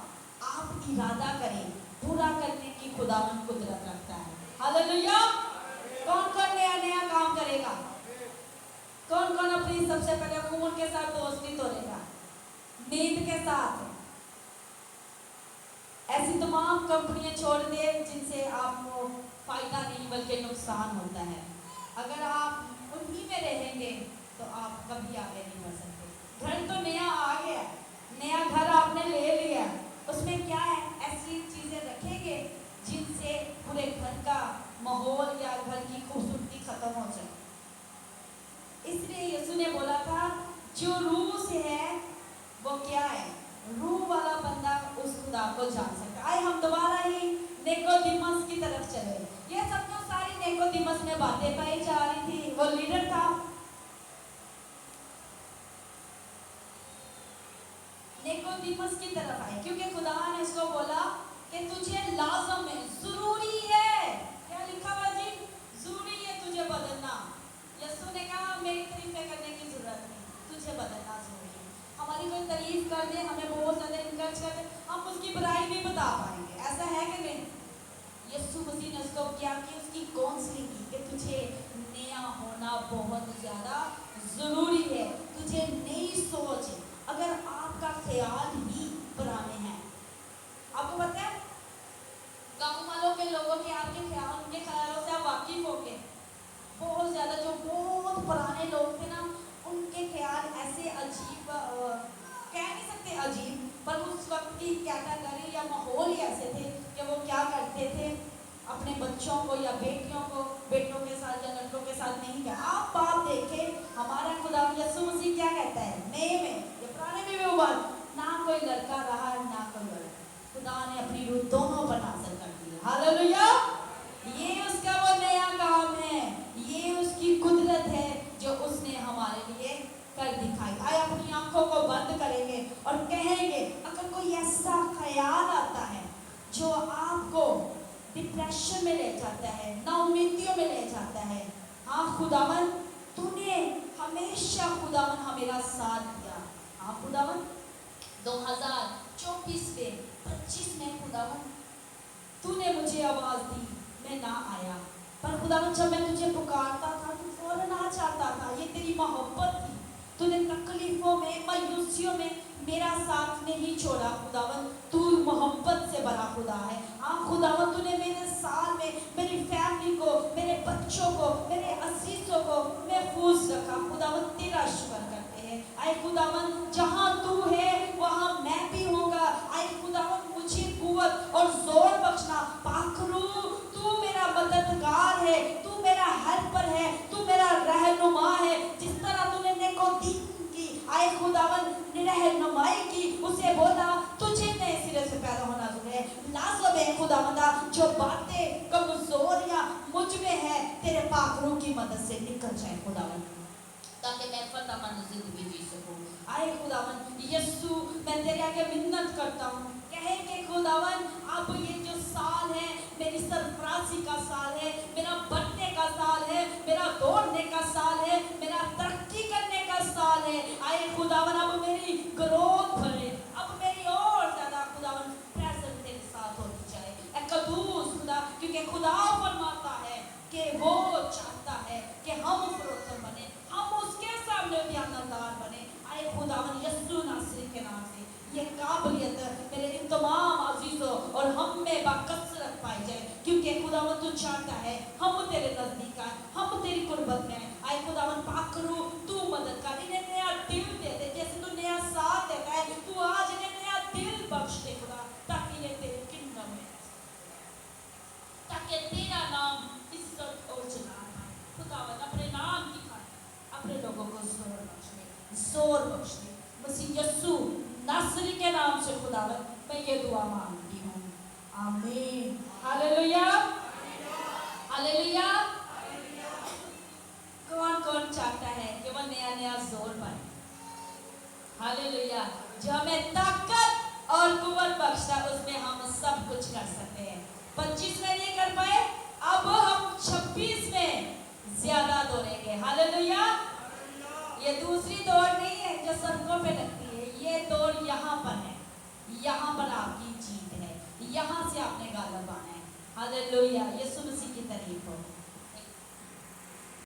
आप इरादा करें, पूरा करने की खुदावन कुदरत रखता है। हालेलुया, कौन कौन नया नया काम करेगा? कौन कौन अपनी सबसे पहले खून के साथ दोस्ती तोड़ेगा, नींद के साथ? ऐसी तमाम कंपनियां छोड़ दे जिनसे आपको फायदा नहीं बल्कि नुकसान होता है। अगर आप उन्हीं में रहेंगे तो आप कभी आगे नहीं बढ़ सकते। घर तो नया आ गया, नया घर आपने ले लिया, उसमें क्या है, ऐसी चीजें रखेंगे जिनसे पूरे घर का माहौल या घर की खूबसूरती खत्म हो जाए। इसलिए यीशु ने बोला था जो रूह से है वो क्या है, रूह वाला बंदा उस खुदा को जान सकता है। आए हम दोबारा ही निकोदेमस की तरफ चले। ये सब तो सारी निकोदेमस में बातें पाई जा रही थी, वो लीडर था। निकोदेमस की तरफ आए क्योंकि खुदा ने इसको बोला कि तुझे लाजम है, जरूरी है। क्या लिखा हुआ जी, जरूरी है तुझे बदलना। यीशु ने कहा मेरी तारीफें करने की जरूरत नहीं, तुझे बदलना जरूरी है। हमारी कोई तारीफ نے اس کو کیا کہ اس کی کاؤنسلنگ کی کہ تجھے نیا ہونا بہت زیادہ ضروری ہے، تجھے نئی سوچ ہے۔ اگر آپ کا خیال ہی پرانے ہیں، آپ کو پتہ ہے گاؤں والوں کے لوگوں کے آپ کے خیال، ان کے خیالوں سے آپ واقف ہو گے، بہت زیادہ جو بہت پرانے لوگ تھے نا، ان کے خیال ایسے عجیب، کہہ نہیں سکتے عجیب، پر اس وقت کی کیٹاگری یا ماحول ہی ایسے تھے کہ وہ کیا کرتے تھے، اپنے بچوں کو یا بیٹیوں کو بیٹوں کے ساتھ یا لڑکوں کے ساتھ نہیں کیا۔ آپ باپ دیکھیں ہمارا خدا یسوع مسیح کیا کہتا ہے نئے میں یا پرانے میں بھی وہ بات، نہ کوئی لڑکا رہا نہ کوئی لڑکا، خدا نے اپنی روح دونوں پر نازل کر دی ہے۔ ہاللویا، یہ اس کا وہ نیا کام ہے، یہ اس کی قدرت ہے جو اس نے ہمارے لیے کر دکھائی۔ آئے اپنی آنکھوں کو بند کریں گے اور کہیں گے اگر کوئی ایسا خیال آتا ہے جو آپ کو ڈپریشن میں لے جاتا ہے، نا امیدیوں میں لے جاتا ہے، ہاں خداوند تو نے ہمیشہ خداوند ہمیرا ساتھ دیا، ہاں خداوند 2024 میں 25 میں خداوند تو نے مجھے آواز دی، میں نہ آیا، پر خداوند جب میں تجھے پکارتا تھا تو فوراً آ جاتا تھا، یہ تیری محبت تھی، تو نے تکلیفوں میں مایوسیوں میں میرا ساتھ نہیں چھوڑا خداوند، تو محبت سے بڑا خدا ہے۔ ہاں خداوند تو نے میرے سال میں میری فیملی کو، میرے بچوں کو، میرے عزیزوں کو محفوظ رکھا، خداوند تیرا شکر کرتے ہیں۔ اے خداوند جہاں تو ہے وہاں میں بھی ہوں گا، اے خداوند مجھے قوت اور زور بخشنا، پاک روح تو میرا مددگار ہے، تو میرا ہیلپر ہے، تو میرا رہنما ہے، جس طرح تو نے نیکودیم کی اے خداوند رہنمائی کی، اسے بولا تجھے نئے سرے سے پیدا ہونا ضروری ہے، لازم ہے خداوندا جو باتیں کمزوریاں مجھ میں ہے تیرے پاک روح کی مدد سے نکل جائے خداوند، تاکہ میں فتح مند زندگی جی سکوں۔ آئے خداوند یسوع میں تیرے آگے منت کرتا ہوں، کہے کہ خداوند اب یہ جو سال ہے میری سرفرازی کا سال ہے، میرا بڑھنے کا سال ہے، میرا دوڑنے کا سال ہے، میرا ترقی کرنے کا سال ہے۔ آئے خداوند اب میری گروتھ بڑھے، اب میری اور زیادہ خداوند پریزنٹ تیرے ساتھ ہوتی جائے۔ اے قدوس خدا، کیونکہ خدا فرماتا ہے کہ وہ چاہتا ہے کہ ہم فروتن بنے، ہم اس کے سامنے بیانتدار بنے۔ اے خداوند یسوع ناصری کے نام سے یہ قابلیت میرے ان تمام عزیزوں اور ہم میں باکثرت پائی جائے، کیونکہ خداوند تو چاہتا ہے ہم تیرے نزدیک آئیں، ہم تیری قربت میں آئیں۔ اے خداوند پاک روح تو مدد کر، انہیں نیا دل دے دے، جیسے تو نیا ساتھ دیتا ہے، تو آج انہیں نیا دل بخش دے خدا، تاکہ یہ تیرے کنگڈم میں تاکہ تیرا نام عزت اور جلال پائے۔ خداوند اپنے نام کی خاطر اپنے لوگوں کو زور بخش دے، زور بخش دے، مسیح یسوع ناصری کے نام سے خداوند میں یہ دعا مانگتی ہوں، آمین۔ Hallelujah, hallelujah. کون کون چاہتا ہے کہ وہ نیا نیا زور پائے؟ ہاللویا، جو ہمیں طاقت اور قوت بخشتا ہے، اس میں ہم سب کچھ کر سکتے ہیں۔ 25 میں نہیں کر پائے، اب ہم 26 میں زیادہ دوڑیں گے۔ ہاللویا، یہ دوسری دوڑ نہیں ہے جو سڑکوں پہ لگتی ہے، یہ دوڑ یہاں پر ہے، یہاں پر آپ کی جیت ہے، یہاں سے آپ نے غالب آنا ہے۔ ہاللویا، یسوع مسیح کی تعریف ہو۔